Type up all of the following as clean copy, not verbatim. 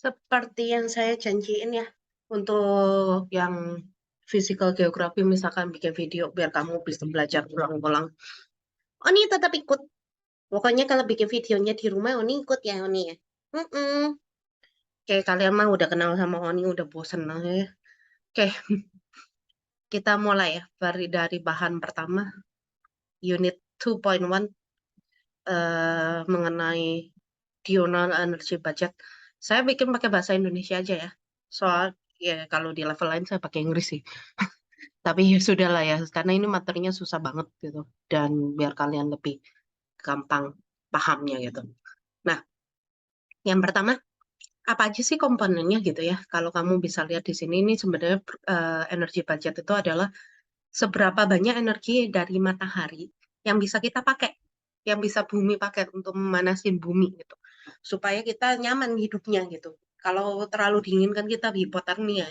Seperti yang saya janjiin ya, untuk yang physical geography misalkan bikin video biar kamu bisa belajar ulang-ulang. Oni tetap ikut. Pokoknya kalau bikin videonya di rumah, Oni ikut ya, Oni ya. Mm-mm. Kayak kalian mah udah kenal sama Oni, udah bosen lah ya. Oke, kita mulai ya. Dari bahan pertama, unit 2.1 mengenai diurnal energy budget. Saya bikin pakai bahasa Indonesia aja ya. Soal ya kalau di level lain saya pakai Inggris sih. Tapi ya sudah lah ya, karena ini materinya susah banget gitu. Dan biar kalian lebih gampang pahamnya gitu. Nah, yang pertama, apa aja sih komponennya gitu ya? Kalau kamu bisa lihat di sini, ini sebenarnya energi budget itu adalah seberapa banyak energi dari matahari yang bisa kita pakai, yang bisa bumi pakai untuk memanasin bumi gitu. Supaya kita nyaman hidupnya gitu. Kalau terlalu dingin kan kita hipotermia.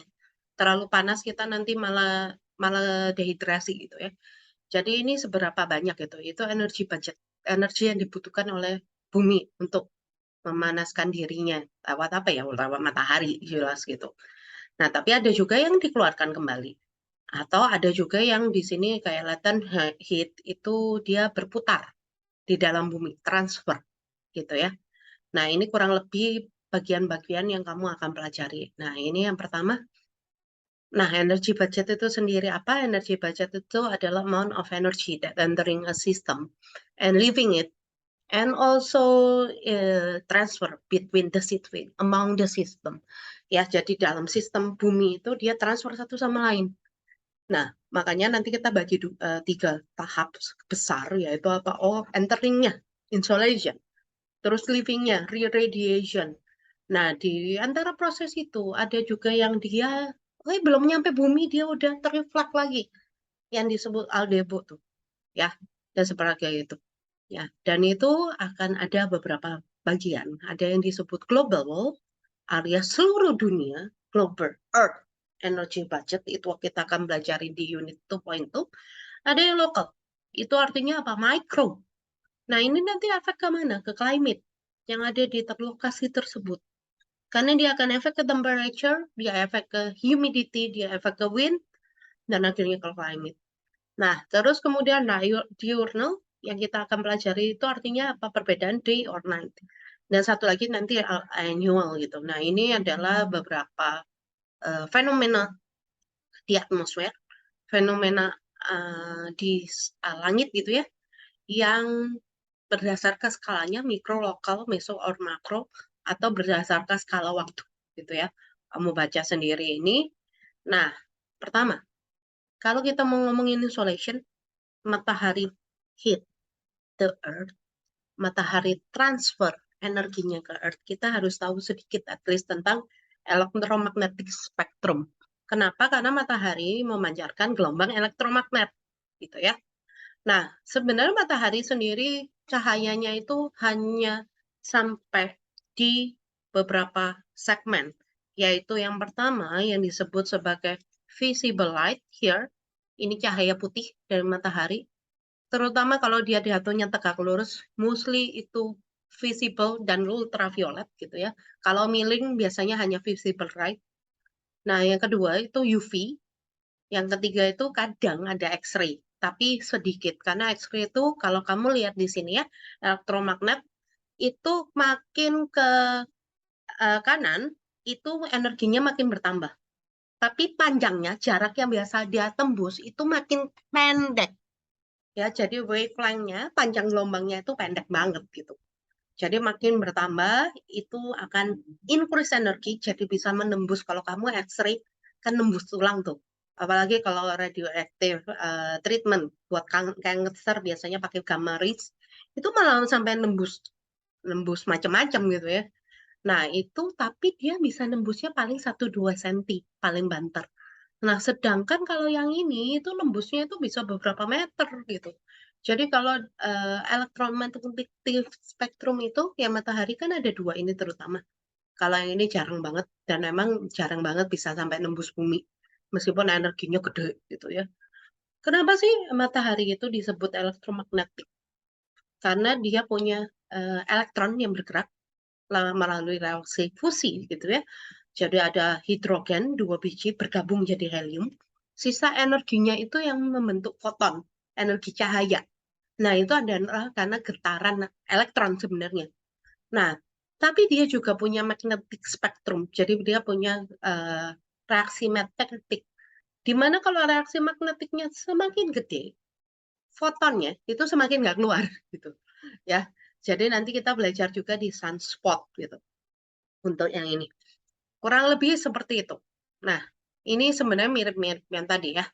Terlalu panas kita nanti malah malah dehidrasi gitu ya. Jadi ini seberapa banyak gitu. Itu energi budget, energi yang dibutuhkan oleh bumi untuk memanaskan dirinya lewat apa ya? Lewat matahari jelas gitu. Nah, tapi ada juga yang dikeluarkan kembali. Atau ada juga yang di sini kayak latent heat itu dia berputar di dalam bumi, transfer gitu ya. Nah, ini kurang lebih bagian-bagian yang kamu akan pelajari. Nah, ini yang pertama. Nah, energy budget itu sendiri apa? Energy budget itu adalah amount of energy that entering a system and leaving it and also transfer between the system, among the system. Ya, jadi dalam sistem bumi itu dia transfer satu sama lain. Nah, makanya nanti kita bagi tiga tahap besar, yaitu apa? Oh, enteringnya, insolation. Terus leavingnya, re-radiation. Nah, di antara proses itu ada juga yang dia, belum nyampe bumi, dia udah terreflek lagi. Yang disebut albedo tuh, ya. Dan sebagainya itu. Ya, dan itu akan ada beberapa bagian. Ada yang disebut global, alias seluruh dunia, global Earth Energy Budget, itu kita akan belajar di unit 2.2. Ada yang lokal, itu artinya apa? Micro. Nah, ini nanti efek ke mana? Ke climate yang ada di lokasi tersebut. Karena dia akan efek ke temperature, dia efek ke humidity, dia efek ke wind, dan akhirnya ke climate. Nah, terus kemudian diurnal yang kita akan pelajari itu artinya apa? Perbedaan day or night. Dan satu lagi nanti annual gitu. Nah, ini adalah beberapa fenomena di atmosfer, fenomena di langit gitu ya, yang berdasarkan skalanya mikro, lokal, meso, or makro, atau berdasarkan skala waktu gitu ya. Kamu baca sendiri ini. Nah, pertama, kalau kita mau ngomongin insolation, matahari heat the earth, matahari transfer energinya ke earth, kita harus tahu sedikit at least tentang electromagnetic spectrum. Kenapa? Karena matahari memancarkan gelombang elektromagnet gitu ya. Nah, sebenarnya matahari sendiri cahayanya itu hanya sampai di beberapa segmen, yaitu yang pertama yang disebut sebagai visible light here, ini cahaya putih dari matahari, terutama kalau dia jatuhnya tegak lurus, mostly itu visible dan ultraviolet gitu ya. Kalau miring biasanya hanya visible light. Nah, yang kedua itu UV, yang ketiga itu kadang ada X-ray, tapi sedikit. Karena X-ray itu kalau kamu lihat di sini ya, elektromagnet itu makin ke kanan, itu energinya makin bertambah. Tapi panjangnya, jarak yang biasa dia tembus itu makin pendek. Ya, jadi wavelength-nya, panjang gelombangnya itu pendek banget gitu. Jadi makin bertambah, itu akan increase energi, jadi bisa menembus. Kalau kamu X-ray, kan nembus tulang tuh. Apalagi kalau radioactive treatment buat cancer biasanya pakai gamma rays, itu malah sampai nembus nembus macam-macam gitu ya. Nah, itu tapi dia bisa nembusnya paling 1-2 cm, paling banter. Nah, sedangkan kalau yang ini itu nembusnya itu bisa beberapa meter gitu. Jadi kalau electromagnetic spectrum itu yang matahari kan ada dua ini terutama. Kalau yang ini jarang banget dan memang jarang banget bisa sampai nembus bumi meskipun energinya gede gitu ya. Kenapa sih matahari itu disebut elektromagnetik? Karena dia punya elektron yang bergerak melalui reaksi fusi gitu ya. Jadi ada hidrogen 2 biji bergabung jadi helium. Sisa energinya itu yang membentuk foton, energi cahaya. Nah, itu adalah karena getaran elektron sebenarnya. Nah, tapi dia juga punya magnetic spectrum. Jadi dia punya reaksi magnetik. Di mana kalau reaksi magnetiknya semakin gede, fotonnya itu semakin nggak keluar gitu ya. Jadi nanti kita belajar juga di sunspot gitu untuk yang ini. Kurang lebih seperti itu. Nah, ini sebenarnya mirip-mirip yang tadi ya.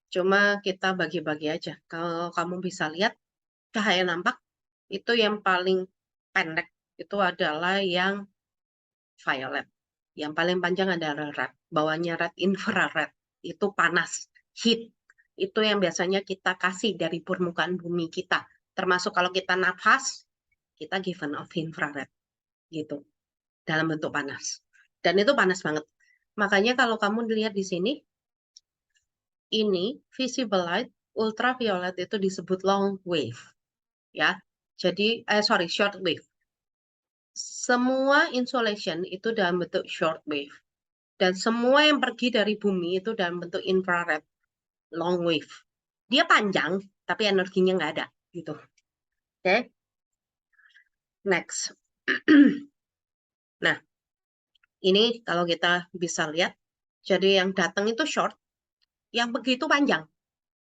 Cuma kita bagi-bagi aja. Kalau kamu bisa lihat cahaya nampak itu yang paling pendek itu adalah yang violet. Yang paling panjang adalah red. Bawahnya red infrared. Itu panas, heat. Itu yang biasanya kita kasih dari permukaan bumi kita. Termasuk kalau kita nafas, kita given off infrared gitu dalam bentuk panas. Dan itu panas banget. Makanya kalau kamu lihat di sini, ini visible light, ultraviolet itu disebut long wave, ya. Jadi, short wave. Semua insolation itu dalam bentuk short wave. Dan semua yang pergi dari bumi itu dalam bentuk infrared, long wave. Dia panjang, tapi energinya nggak ada, gitu. Oke, next. Nah, ini kalau kita bisa lihat, jadi yang datang itu short, yang begitu panjang.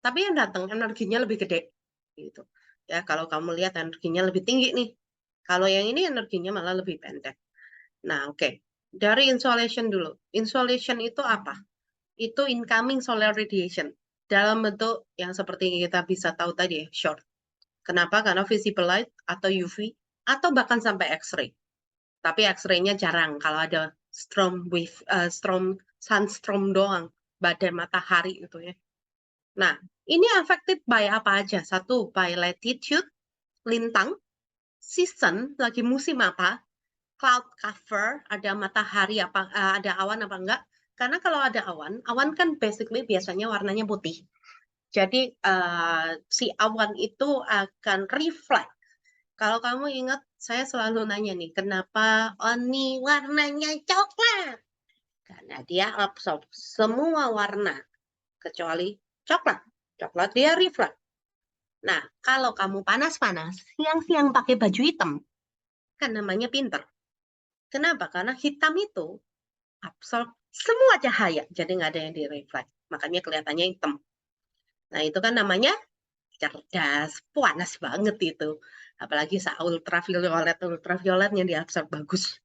Tapi yang datang energinya lebih gede. Gitu. Ya, kalau kamu lihat energinya lebih tinggi nih. Kalau yang ini energinya malah lebih pendek. Nah, oke. Dari insolation dulu. Insolation itu apa? Itu incoming solar radiation. Dalam bentuk yang seperti kita bisa tahu tadi, short. Kenapa? Karena visible light atau UV atau bahkan sampai X-ray. Tapi X-ray-nya jarang kalau ada storm wave, sunstorm doang, badai matahari itu ya. Nah, ini affected by apa aja? Satu, by latitude, lintang, season, lagi musim apa, cloud cover, ada matahari apa, ada awan apa enggak? Karena kalau ada awan, awan kan basically biasanya warnanya putih. Jadi si awan itu akan reflect. Kalau kamu ingat, saya selalu nanya nih, kenapa ini warnanya coklat? Karena dia absorb semua warna kecuali coklat. Coklat dia reflect. Nah, kalau kamu panas-panas, siang-siang pakai baju hitam, kan namanya pinter. Kenapa? Karena hitam itu absorb semua cahaya, jadi nggak ada yang direflect. Makanya kelihatannya hitam. Nah, itu kan namanya cerdas, panas banget itu. Apalagi saat ultraviolet, ultravioletnya diabsorb bagus.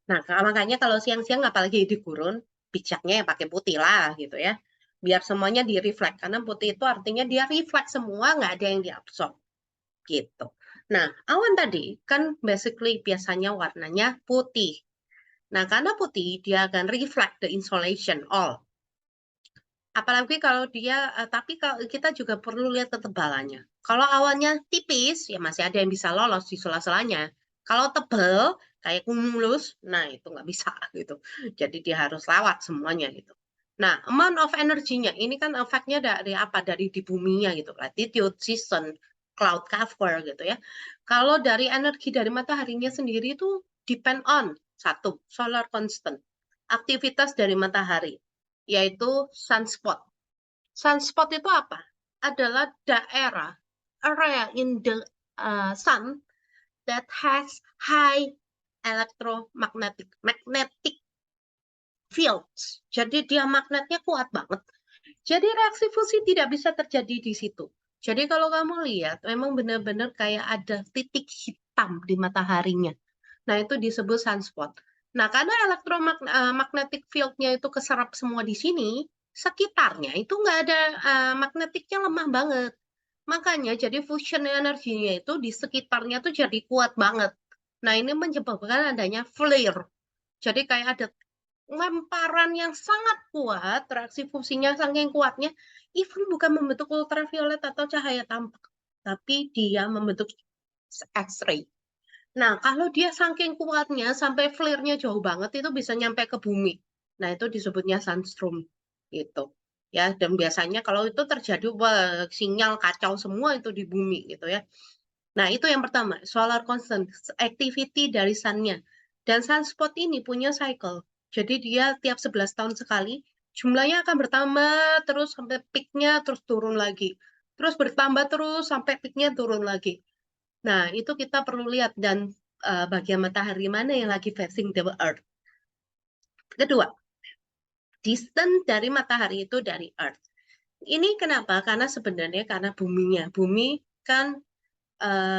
Nah, makanya kalau siang-siang apalagi di gurun, bijaknya yang pakai putih lah gitu ya. Biar semuanya direflect, karena putih itu artinya dia reflect semua, nggak ada yang diabsorb. Gitu. Nah, awan tadi kan basically biasanya warnanya putih. Nah, karena putih, dia akan reflect the insolation all. Apalagi kalau dia, tapi kalau kita juga perlu lihat ketebalannya. Kalau awannya tipis, ya masih ada yang bisa lolos di sela-selanya. Kalau tebel, kayak cumulus, nah itu nggak bisa gitu. Jadi dia harus lewat semuanya gitu. Nah, amount of energy-nya, ini kan efeknya dari apa? Dari di buminya gitu. Latitude, season, cloud cover gitu ya. Kalau dari energi dari mataharinya sendiri itu depend on, satu, solar constant. Aktivitas dari matahari yaitu sunspot. Sunspot itu apa? Adalah daerah, area in the sun that has high magnetic fields. Jadi dia magnetnya kuat banget. Jadi reaksi fusi tidak bisa terjadi di situ. Jadi kalau kamu lihat, memang benar-benar kayak ada titik hitam di mataharinya. Nah, itu disebut sunspot. Nah, karena magnetic field-nya itu keserap semua di sini, sekitarnya itu nggak ada magnetiknya lemah banget. Makanya jadi fusion energinya itu di sekitarnya tuh jadi kuat banget. Nah, ini menyebabkan adanya flare. Jadi kayak ada lemparan yang sangat kuat, reaksi fusinya saking kuatnya, even bukan membentuk ultraviolet atau cahaya tampak, tapi dia membentuk X-ray. Nah, kalau dia saking kuatnya sampai flare-nya jauh banget itu bisa nyampe ke bumi. Nah, itu disebutnya sunstorm gitu. Ya, dan biasanya kalau itu terjadi wah, sinyal kacau semua itu di bumi gitu ya. Nah, itu yang pertama, solar constant, activity dari sun-nya. Dan sunspot ini punya cycle. Jadi dia tiap 11 tahun sekali, jumlahnya akan bertambah terus sampai peaknya terus turun lagi. Terus bertambah terus sampai peaknya turun lagi. Nah, itu kita perlu lihat dan bagian matahari mana yang lagi facing the earth. Kedua, distance dari matahari itu dari earth. Ini kenapa? Karena sebenarnya karena buminya. Bumi kan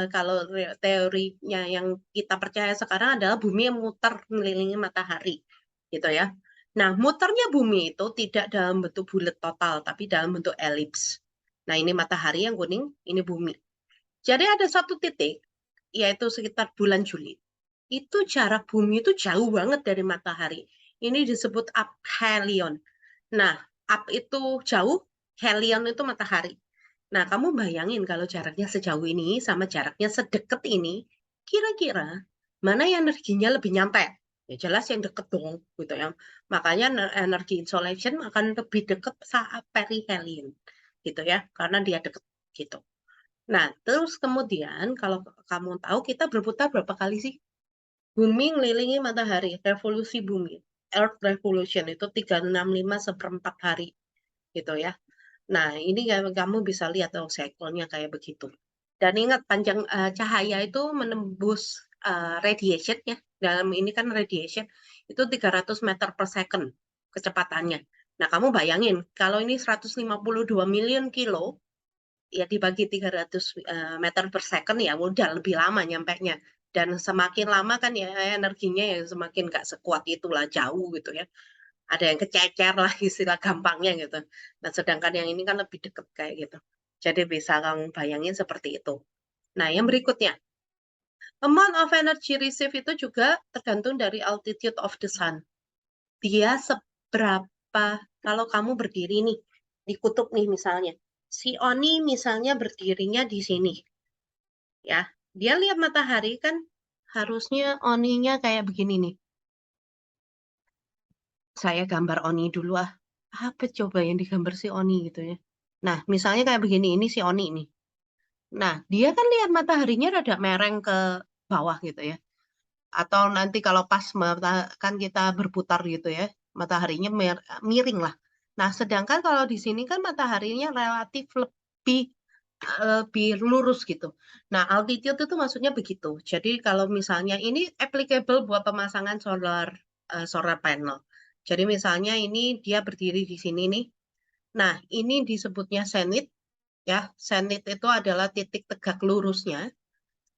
kalau teorinya yang kita percaya sekarang adalah bumi yang muter mengelilingi matahari, gitu ya. Nah, muternya bumi itu tidak dalam bentuk bulat total, tapi dalam bentuk elips. Nah, ini matahari yang kuning, ini bumi. Jadi ada satu titik, yaitu sekitar bulan Juli. Itu jarak bumi itu jauh banget dari matahari. Ini disebut aphelion. Nah, up itu jauh, helion itu matahari. Nah, kamu bayangin kalau jaraknya sejauh ini sama jaraknya sedekat ini, kira-kira mana yang energinya lebih nyampe? Ya jelas yang deket dong, gitu ya. Makanya energi insolation akan lebih deket saat perihelion, gitu ya, karena dia deket gitu. Nah, terus kemudian kalau kamu tahu kita berputar berapa kali sih? Bumi ngelilingi matahari, revolusi bumi. Earth Revolution itu 365 1/4 hari, gitu ya. Nah, ini kamu bisa lihat oh, cycle-nya kayak begitu. Dan ingat panjang cahaya itu menembus radiation ya. Dalam ini kan radiation itu 300 meter per second kecepatannya. Nah, kamu bayangin kalau ini 152 million kilo ya dibagi 300 meter per second ya udah lebih lama nyampainya. Dan semakin lama kan ya energinya ya semakin nggak sekuat itulah jauh gitu ya. Ada yang kececer lah istilah gampangnya gitu. Nah, sedangkan yang ini kan lebih deket kayak gitu. Jadi bisa kamu bayangin seperti itu. Nah, yang berikutnya, amount of energy received itu juga tergantung dari altitude of the sun. Dia seberapa, kalau kamu berdiri nih, di kutub nih misalnya. Si Oni misalnya berdirinya di sini. Ya, dia lihat matahari kan harusnya Oninya kayak begini nih. Saya gambar Oni dulu ah. Apa coba yang digambar si Oni gitu ya. Nah, misalnya kayak begini, ini si Oni nih. Nah, dia kan lihat mataharinya rada mereng ke bawah gitu ya. Atau nanti kalau pas kan kita berputar gitu ya, mataharinya miring lah. Nah, sedangkan kalau di sini kan mataharinya relatif lebih lurus gitu. Nah, altitude itu maksudnya begitu. Jadi kalau misalnya ini applicable buat pemasangan solar panel. Jadi misalnya ini dia berdiri di sini nih. Nah, ini disebutnya zenith ya. Zenith itu adalah titik tegak lurusnya.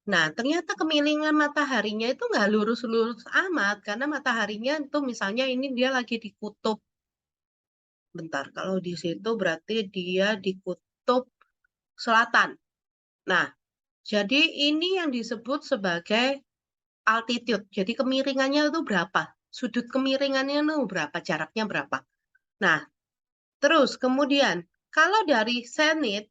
Nah, ternyata kemiringan mataharinya itu nggak lurus-lurus amat karena mataharinya itu misalnya ini dia lagi di kutub. Bentar, kalau di situ berarti dia di kutub selatan. Nah, jadi ini yang disebut sebagai altitude. Jadi kemiringannya itu berapa? Sudut kemiringannya itu berapa? Jaraknya berapa? Nah, terus kemudian kalau dari zenith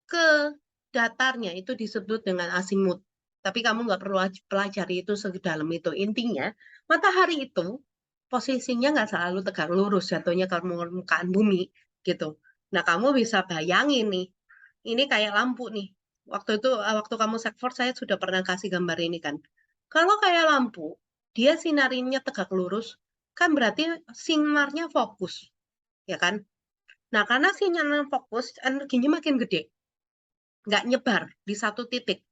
ke datarnya itu disebut dengan azimuth. Tapi kamu nggak perlu pelajari itu sedalam itu. Intinya, matahari itu posisinya nggak selalu tegak lurus jatuhnya ke permukaan bumi gitu. Nah, kamu bisa bayangin nih, ini kayak lampu nih. Waktu kamu sekfor saya sudah pernah kasih gambar ini kan. Kalau kayak lampu, dia sinarinya tegak lurus, kan berarti sinarnya fokus, ya kan? Nah, karena sinyalnya fokus, energinya makin gede, nggak nyebar di satu titik,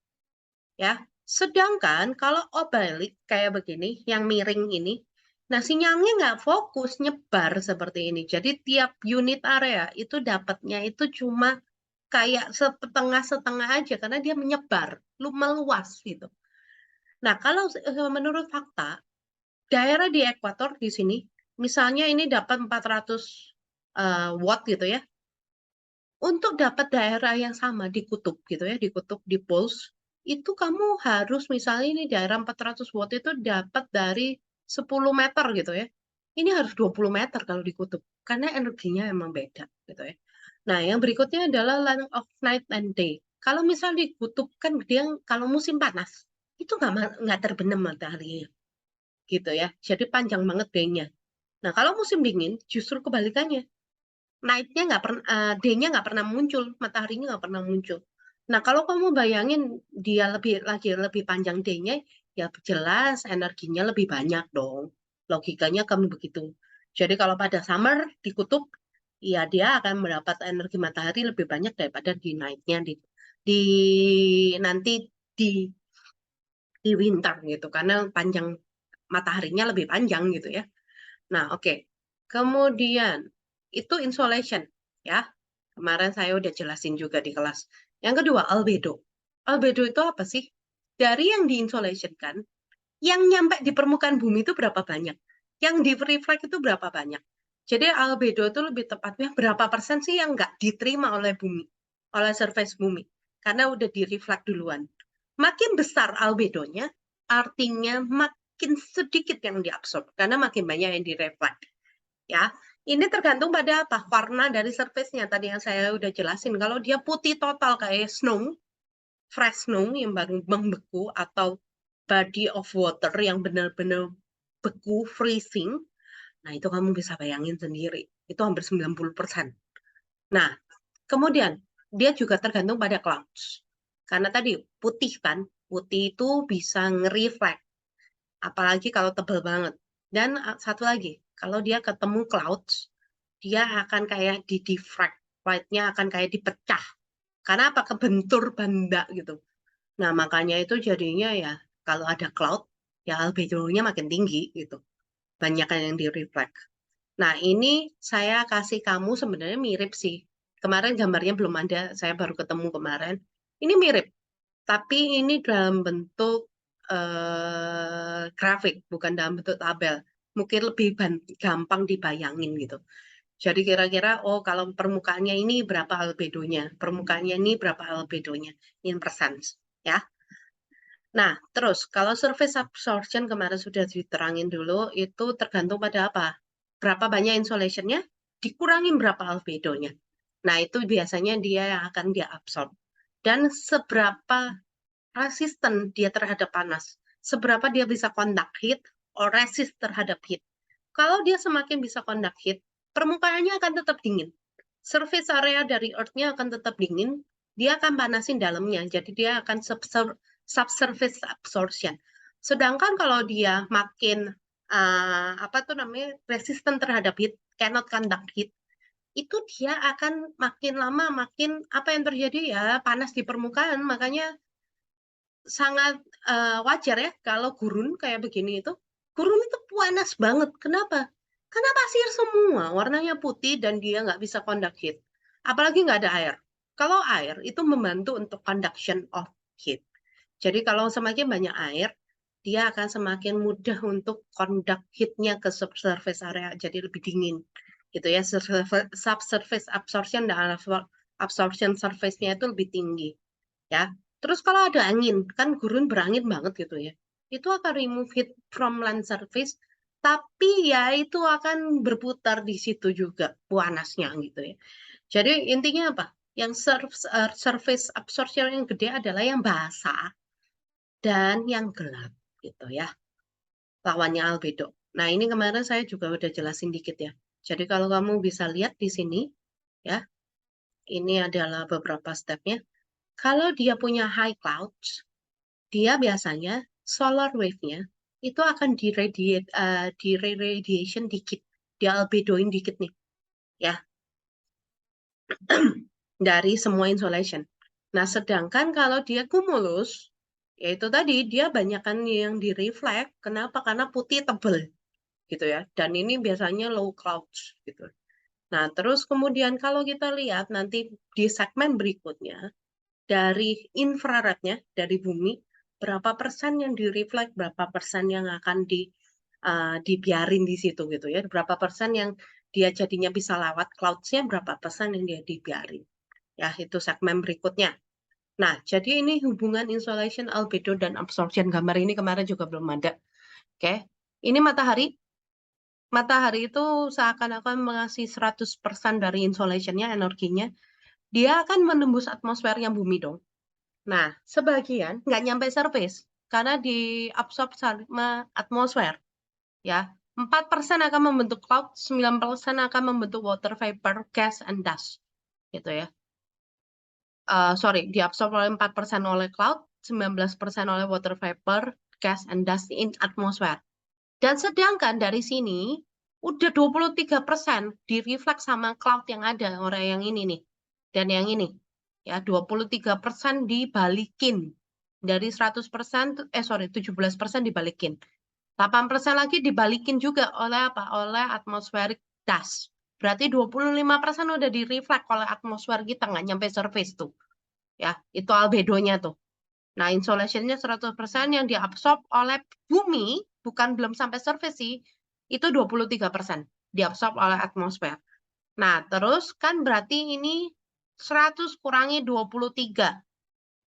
ya. Sedangkan kalau obalik kayak begini, yang miring ini, nah sinyalnya nggak fokus, nyebar seperti ini. Jadi tiap unit area itu dapatnya itu cuma kayak setengah-setengah aja, karena dia menyebar, meluas gitu. Nah, kalau menurut fakta, daerah di ekuator di sini, misalnya ini dapat 400 watt gitu ya, untuk dapat daerah yang sama di kutub gitu ya, di kutub di poles, itu kamu harus misalnya ini daerah 400 watt itu dapat dari 10 meter gitu ya. Ini harus 20 meter kalau di kutub karena energinya emang beda gitu ya. Nah, yang berikutnya adalah length of night and day. Kalau misal di kutub kan dia kalau musim panas itu nggak terbenam mataharinya gitu ya. Jadi panjang banget day-nya. Nah, kalau musim dingin justru kebalikannya night-nya nggak pernah, day-nya nggak pernah muncul, mataharinya nggak pernah muncul. Nah, kalau kamu bayangin dia lebih panjang day-nya, ya jelas energinya lebih banyak dong. Logikanya kamu begitu. Jadi kalau pada summer di kutub, ya dia akan mendapat energi matahari lebih banyak daripada di night-nya di nanti di di winter gitu, karena panjang mataharinya lebih panjang gitu ya. Nah, oke. Kemudian itu insolation ya. Kemarin saya udah jelasin juga di kelas. Yang kedua, albedo. Albedo itu apa sih? Dari yang diinsolation-kan, yang nyampe di permukaan bumi itu berapa banyak? Yang di reflect itu berapa banyak? Jadi albedo itu lebih tepatnya berapa persen sih yang nggak diterima oleh bumi, oleh surface bumi, karena udah di reflect duluan. Makin besar albedonya, artinya makin sedikit yang diabsorb, karena makin banyak yang direflect. Ya, ini tergantung pada apa? Warna dari surface-nya. Tadi yang saya udah jelasin, kalau dia putih total kayak snow, fresh snow yang baru membeku, atau body of water yang benar-benar beku, freezing, nah itu kamu bisa bayangin sendiri. Itu hampir 90%. Nah, kemudian dia juga tergantung pada clouds. Karena tadi putih kan, putih itu bisa nge-reflect, apalagi kalau tebal banget. Dan satu lagi, kalau dia ketemu clouds, dia akan kayak di diffract, light-nya akan kayak dipecah. Karena apa? Kebentur benda gitu. Nah, makanya itu jadinya ya, kalau ada cloud, ya albedo-nya makin tinggi gitu. Banyak yang di-reflect. Nah, ini saya kasih kamu sebenarnya mirip sih. Kemarin gambarnya belum ada, saya baru ketemu kemarin. Ini mirip, tapi ini dalam bentuk grafik, bukan dalam bentuk tabel. Mungkin lebih gampang dibayangin gitu. Jadi kira-kira, oh kalau permukaannya ini berapa albedonya, permukaannya ini berapa albedonya, in percent, ya. Nah, terus kalau surface absorption kemarin sudah diterangin dulu, itu tergantung pada apa? Berapa banyak insolationnya, dikurangin berapa albedonya. Nah, itu biasanya dia yang akan dia absorb. Dan seberapa resisten dia terhadap panas, seberapa dia bisa conduct heat or resist terhadap heat. Kalau dia semakin bisa conduct heat, permukaannya akan tetap dingin. Surface area dari Earth-nya akan tetap dingin, dia akan panasin dalamnya, jadi dia akan subsurface absorption. Sedangkan kalau dia makin apa tuh namanya resisten terhadap heat, cannot conduct heat, itu dia akan makin lama makin apa yang terjadi ya panas di permukaan. Makanya sangat wajar ya kalau gurun kayak begini itu. Gurun itu panas banget. Kenapa? Karena pasir semua, warnanya putih dan dia nggak bisa conduct heat. Apalagi nggak ada air. Kalau air itu membantu untuk conduction of heat. Jadi kalau semakin banyak air, dia akan semakin mudah untuk conduct heat-nya ke subsurface area, jadi lebih dingin. Gitu ya, subsurface absorption dan absorption surface-nya itu lebih tinggi. Ya, terus kalau ada angin, kan gurun berangin banget gitu ya, itu akan remove heat from land surface, tapi ya itu akan berputar di situ juga panasnya gitu ya. Jadi intinya apa? Yang surface absorption yang gede adalah yang basah dan yang gelap gitu ya. Lawannya albedo. Nah, ini kemarin saya juga udah jelasin dikit ya. Jadi kalau kamu bisa lihat di sini ya, ini adalah beberapa stepnya. Kalau dia punya high clouds, dia biasanya solar wave-nya itu akan di radiation dikit, di albedoin dikit nih, ya, dari semua insolation. Nah, sedangkan kalau dia cumulus, yaitu tadi dia banyakkan yang di reflect. Kenapa? Karena putih tebel, gitu ya. Dan ini biasanya low clouds, gitu. Nah, terus kemudian kalau kita lihat nanti di segmen berikutnya, dari infrarednya, dari bumi, berapa persen yang di-reflect, berapa persen yang akan dibiarin di situ gitu ya, berapa persen yang dia jadinya bisa lewat clouds-nya, berapa persen yang dia dibiarin. Ya, itu segmen berikutnya. Nah, jadi ini hubungan insolation, albedo, dan absorption. Gambar ini kemarin juga belum ada. Oke, ini matahari. Matahari itu seakan-akan mengasih 100% dari insolation-nya, energinya. Dia akan menembus atmosfer yang bumi dong. Nah, sebagian nggak nyampe surface karena diabsorb sama atmosfer, ya. 4% akan membentuk cloud, 9% akan membentuk water vapor, gas, and dust, gitu ya. Sorry, diabsorb oleh 4% oleh cloud, 19% oleh water vapor, gas and dust in atmosphere. Dan sedangkan dari sini udah 23% direfleks sama cloud yang ada, orang yang ini nih. Dan yang ini. Ya, 23% dibalikin. Dari 100%, 17% dibalikin. 8% lagi dibalikin juga oleh apa? Oleh atmospheric dust. Berarti 25% udah direfleks oleh atmosfer kita, nggak nyampe surface tuh. Ya, itu albedonya tuh. Nah, insolationnya 100% yang diabsorb oleh bumi, bukan belum sampai surface sih, itu 23% diabsorb oleh atmosfer. Nah, terus kan berarti ini 100 kurangi 23,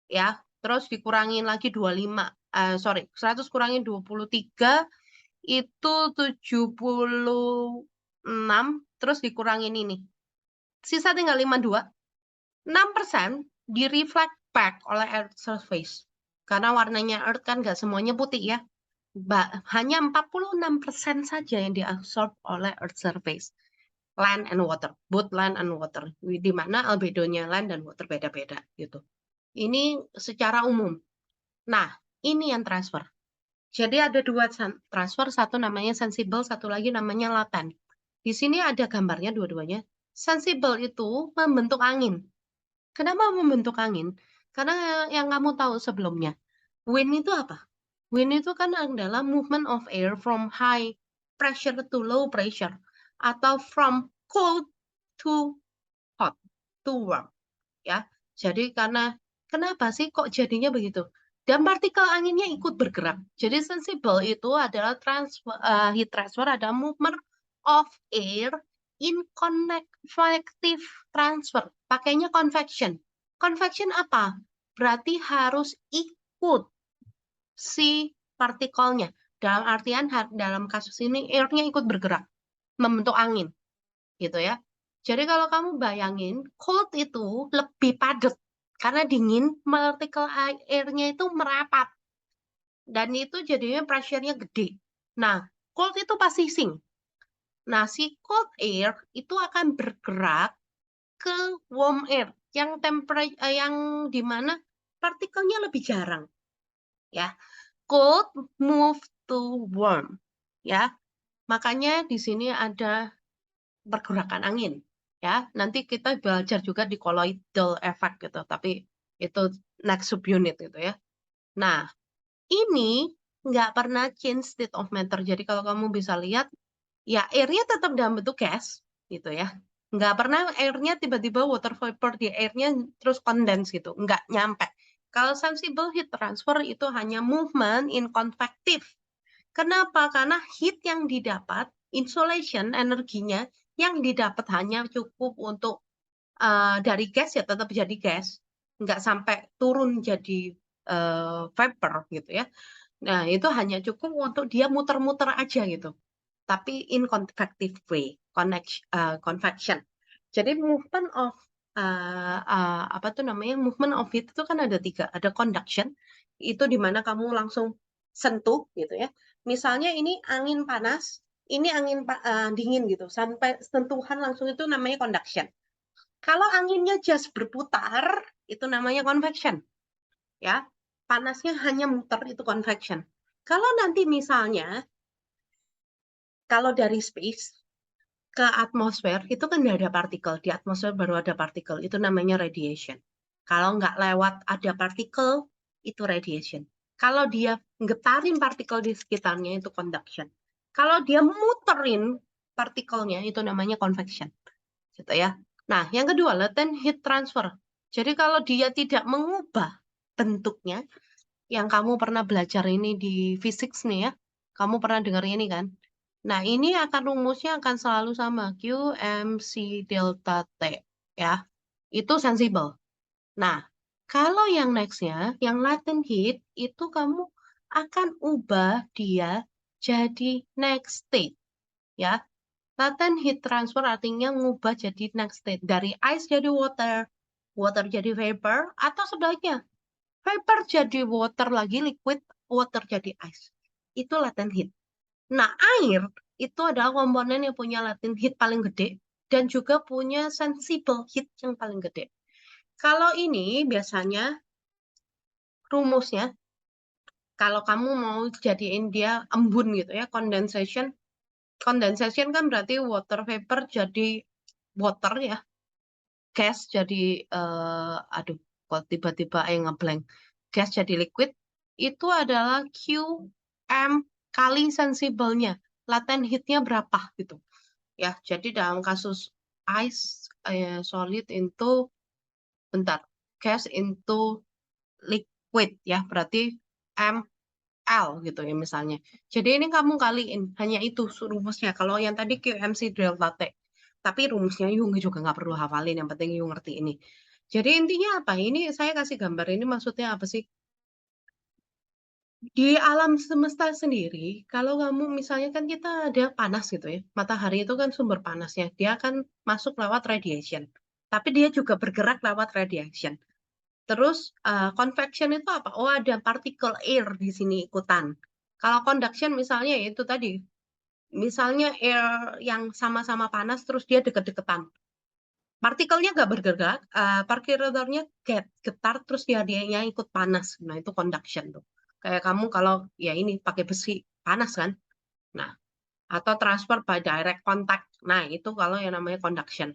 ya. Terus dikurangin lagi 25, 100 kurangi 23 itu 76, terus dikurangin ini. Sisa tinggal 52. 6% di-reflect back oleh Earth surface. Karena warnanya Earth kan nggak semuanya putih ya. Hanya 46% saja yang diabsorb oleh Earth surface. Land and water, both land and water. Di mana albedonya land dan water beda-beda gitu. Ini secara umum. Nah, ini yang transfer. Jadi ada dua transfer, satu namanya sensible, satu lagi namanya latent. Di sini ada gambarnya dua-duanya. Sensible itu membentuk angin. Kenapa membentuk angin? Karena yang kamu tahu sebelumnya, wind itu apa? Wind itu kan adalah movement of air from high pressure to low pressure, atau from cold to hot, to warm. Ya, jadi kenapa sih kok jadinya begitu? Dan partikel anginnya ikut bergerak. Jadi sensible itu adalah heat transfer, ada movement of air in convective transfer. Pakainya convection. Convection apa? Berarti harus ikut si partikelnya. Dalam artian dalam kasus ini airnya ikut bergerak, membentuk angin, gitu ya. Jadi kalau kamu bayangin, cold itu lebih padat karena dingin, partikel airnya itu merapat. Dan itu jadinya pressure-nya gede. Nah, cold itu pasti sink. Nah, si cold air itu akan bergerak ke warm air yang yang dimana partikelnya lebih jarang. Ya, cold move to warm. Ya, makanya di sini ada pergerakan angin. Ya, nanti kita belajar juga di colloidal effect gitu, tapi itu next subunit gitu ya. Nah, ini nggak pernah change state of matter. Jadi kalau kamu bisa lihat, ya airnya tetap dalam bentuk gas, gitu ya. Nggak pernah airnya tiba-tiba water vapor di airnya terus condense gitu, nggak nyampe. Kalau sensible heat transfer itu hanya movement in convective. Kenapa? Karena heat yang didapat, insolation energinya yang didapat hanya cukup untuk dari gas ya tetap jadi gas, nggak sampai turun jadi vapor gitu ya. Nah, itu hanya cukup untuk dia muter-muter aja gitu. Tapi in convective way, convection. Jadi movement of apa tuh namanya? Movement of heat itu kan ada 3. Ada conduction, itu di mana kamu langsung sentuh gitu ya. Misalnya ini angin panas, ini angin dingin gitu. Sampai sentuhan langsung itu namanya conduction. Kalau anginnya just berputar, itu namanya convection. Ya, panasnya hanya muter, itu convection. Kalau nanti misalnya, kalau dari space ke atmosfer, itu kan nggak ada partikel. Di atmosfer baru ada partikel, itu namanya radiation. Kalau nggak lewat ada partikel, itu radiation. Kalau dia getarin partikel di sekitarnya, itu conduction. Kalau dia muterin partikelnya, itu namanya convection. Gitu ya. Nah, yang kedua, latent heat transfer. Jadi kalau dia tidak mengubah bentuknya, yang kamu pernah belajar ini di fisik nih ya, kamu pernah dengar ini kan? Nah, ini rumusnya akan selalu sama, Q MC delta T, ya. Itu sensible. Nah, kalau yang next-nya, yang latent heat, itu kamu akan ubah dia jadi next state, ya. Latent heat transfer artinya ngubah jadi next state. Dari ice jadi water, water jadi vapor, atau sebaliknya. Vapor jadi water lagi, liquid, water jadi ice. Itu latent heat. Nah, air itu adalah komponen yang punya latent heat paling gede dan juga punya sensible heat yang paling gede. Kalau ini biasanya rumusnya Kalau kamu mau jadiin dia embun gitu ya, condensation. Condensation kan berarti water vapor jadi water ya, gas jadi aduh kok tiba-tiba ngeblank. Gas jadi liquid itu adalah QM kali sensibelnya. Latent heatnya berapa gitu. Ya, jadi dalam kasus ice solid into bentar, gas into liquid ya, berarti ml gitu ya misalnya. Jadi ini kamu kaliin, hanya itu rumusnya. Kalau yang tadi QMC delta T. Tapi rumusnya you juga nggak perlu hafalin, yang penting you ngerti ini. Jadi intinya apa? Ini saya kasih gambar ini maksudnya apa sih? Di alam semesta sendiri, kalau kamu misalnya kan kita ada panas gitu ya. Matahari itu kan sumber panasnya. Dia akan masuk lewat radiation. Tapi dia juga bergerak lewat radiation. Terus convection itu apa? Oh, ada partikel air di sini ikutan. Kalau conduction misalnya ya itu tadi. Misalnya air yang sama-sama panas terus dia deket-deketan. Partikelnya nggak bergerak, partikelnya getar terus dianya ikut panas. Nah, itu conduction tuh. Kayak kamu kalau ya ini pakai besi panas kan. Nah, atau transfer by direct contact. Nah, itu kalau yang namanya conduction.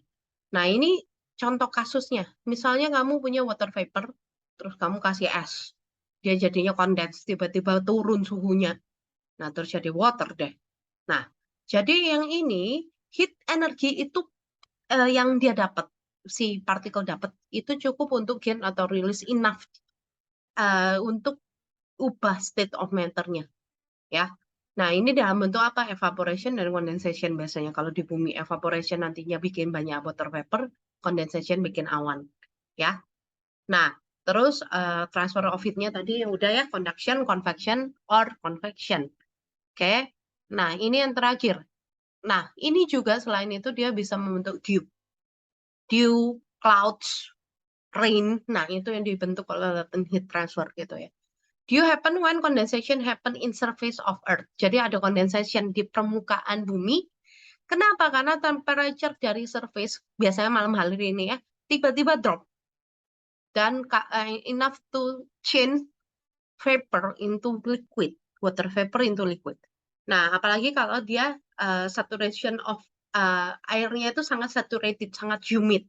Nah, ini contoh kasusnya. Misalnya kamu punya water vapor, terus kamu kasih es. Dia jadinya kondens, tiba-tiba turun suhunya. Nah, terus jadi water deh. Nah, jadi yang ini, heat energy itu yang dia dapat, si partikel dapat, itu cukup untuk gain atau release enough untuk ubah state of matter-nya. Ya. Nah, ini dalam bentuk apa? Evaporation dan condensation biasanya. Kalau di bumi evaporation nantinya bikin banyak water vapor, condensation bikin awan. Ya. Nah, terus transfer of heat-nya tadi udah ya, conduction, convection, or convection. Oke. Nah, ini yang terakhir. Nah, ini juga selain itu dia bisa membentuk dew. Dew, clouds, rain. Nah, itu yang dibentuk oleh latent heat transfer gitu ya. Dew happen when condensation happen in surface of Earth. Jadi ada condensation di permukaan bumi. Kenapa? Karena temperature dari surface, biasanya malam hari ini ya, tiba-tiba drop. Dan enough to change vapor into liquid. Water vapor into liquid. Nah, apalagi kalau dia saturation of airnya itu sangat saturated, sangat humid.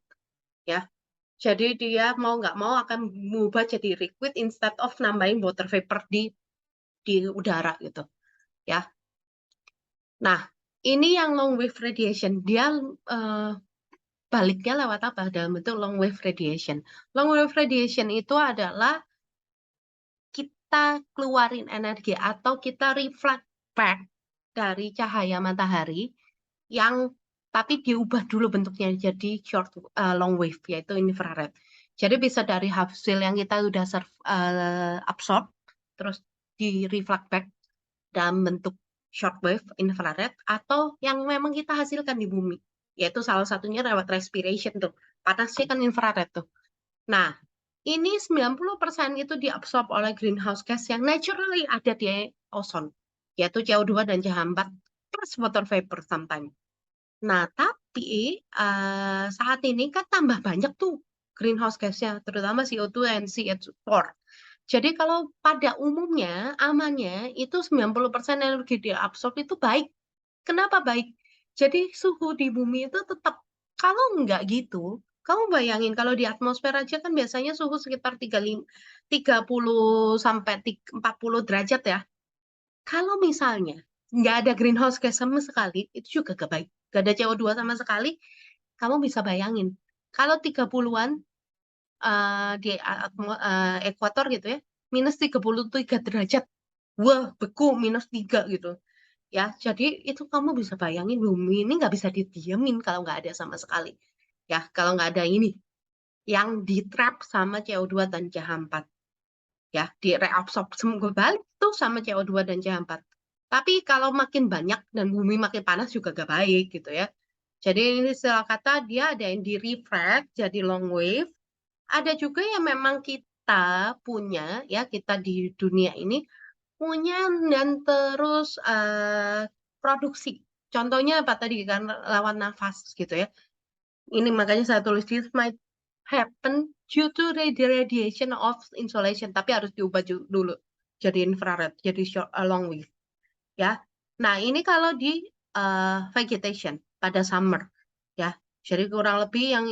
Ya, jadi dia mau nggak mau akan mengubah jadi liquid instead of nambahin water vapor di udara gitu ya. Nah, ini yang long wave radiation. Dia baliknya lewat apa? Dalam bentuk long wave radiation. Long wave radiation itu adalah kita keluarin energi atau kita reflect back dari cahaya matahari yang tapi diubah dulu bentuknya jadi short long wave yaitu infrared. Jadi bisa dari hasil yang kita udah absorb terus di reflect back dalam bentuk shortwave infrared atau yang memang kita hasilkan di bumi. Yaitu salah satunya lewat respiration tuh. Panasnya kan infrared tuh. Nah, ini 90% itu diabsorb oleh greenhouse gas yang naturally ada di ozon, yaitu CO2 dan CH4 plus water vapor sometimes. Nah, tapi saat ini kan tambah banyak tuh greenhouse gasnya, terutama CO2 dan CH4. Jadi kalau pada umumnya, amannya itu 90% energi diabsorb itu baik. Kenapa baik? Jadi suhu di bumi itu tetap, kalau enggak gitu, kamu bayangin kalau di atmosfer aja kan biasanya suhu sekitar 30 sampai 40 derajat ya. Kalau misalnya nggak ada greenhouse gas sama sekali, itu juga gak baik. Nggak ada CO2 sama sekali, kamu bisa bayangin. Kalau 30-an di ekuator gitu ya, minus 33 derajat. Wah, beku minus 3 gitu. Ya, jadi itu kamu bisa bayangin bumi ini nggak bisa didiemin kalau nggak ada sama sekali. Ya, kalau nggak ada ini yang di-trap sama CO2 dan CH4. Ya, direabsorb semua balik tuh sama CO2 dan CH4. Tapi kalau makin banyak dan bumi makin panas juga gak baik gitu ya. Jadi ini istilah kata dia ada yang di-refract jadi long wave, ada juga yang memang kita punya ya, kita di dunia ini punya dan terus produksi. Contohnya apa tadi kan lawan nafas gitu ya. Ini makanya saya tulis this might happen due to radiation of insolation, tapi harus diubah dulu. jadi infrared, jadi long wave ya. Nah, ini kalau di vegetation pada summer ya. Jadi kurang lebih yang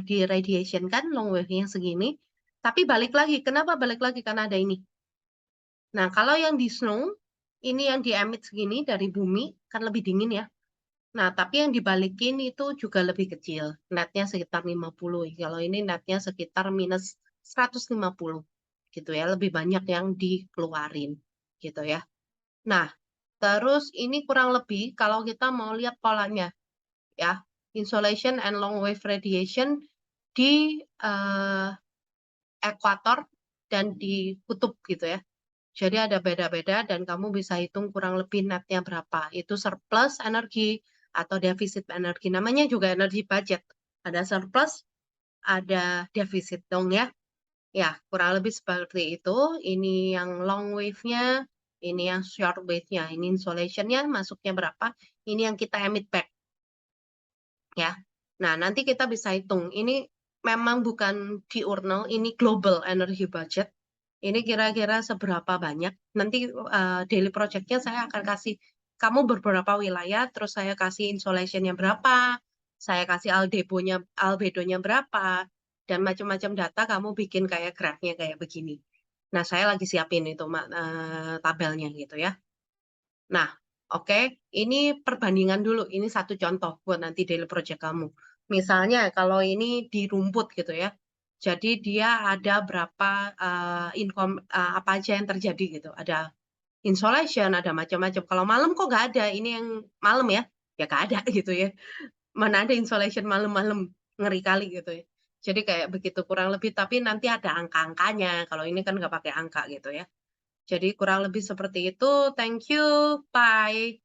di radiation kan long wave-nya segini. Tapi balik lagi, kenapa balik lagi? Karena ada ini. Nah, kalau yang di snow, ini yang di emit segini dari bumi, kan lebih dingin ya. Nah, tapi yang dibalikin itu juga lebih kecil. Netnya sekitar 50. Kalau ini netnya sekitar minus 150 gitu ya. Lebih banyak yang dikeluarin gitu ya. Nah, terus ini kurang lebih kalau kita mau lihat polanya ya. Insolation and long wave radiation di ekuator dan di kutub gitu ya. Jadi ada beda-beda dan kamu bisa hitung kurang lebih netnya berapa. Itu surplus energi atau defisit energi. Namanya juga energi budget. Ada surplus, ada defisit dong ya. Ya, kurang lebih seperti itu. Ini yang long wave-nya, ini yang short wave-nya. Ini insolation-nya masuknya berapa, ini yang kita emit back. Ya. Nah, nanti kita bisa hitung. Ini memang bukan diurnal, ini global energy budget. Ini kira-kira seberapa banyak. Nanti daily project-nya saya akan kasih kamu beberapa wilayah, terus saya kasih insolation-nya berapa, saya kasih albedo-nya berapa, dan macam-macam data kamu bikin kayak graph-nya kayak begini. Nah, saya lagi siapin itu tabelnya gitu ya. Nah, oke, ini perbandingan dulu. Ini satu contoh buat nanti daily project kamu. Misalnya kalau ini di rumput gitu ya. Jadi dia ada berapa income apa aja yang terjadi gitu. Ada insolation, ada macam-macam. Kalau malam kok nggak ada? Ini yang malam ya? Ya nggak ada gitu ya. Mana ada insolation malam-malam, ngeri kali gitu ya. Jadi kayak begitu kurang lebih. Tapi nanti ada angka-angkanya. Kalau ini kan nggak pakai angka gitu ya. Jadi kurang lebih seperti itu. Thank you. Bye.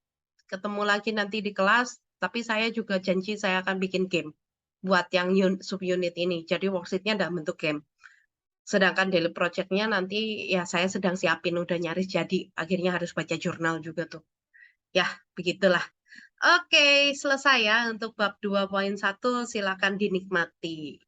Ketemu lagi nanti di kelas. Tapi saya juga janji saya akan bikin game buat yang subunit ini. Jadi worksheet-nya dalam bentuk game. Sedangkan daily project-nya nanti ya saya sedang siapin udah nyaris jadi. Akhirnya harus baca jurnal juga tuh. Ya, begitulah. Oke, selesai ya untuk bab 2.1. Silakan dinikmati.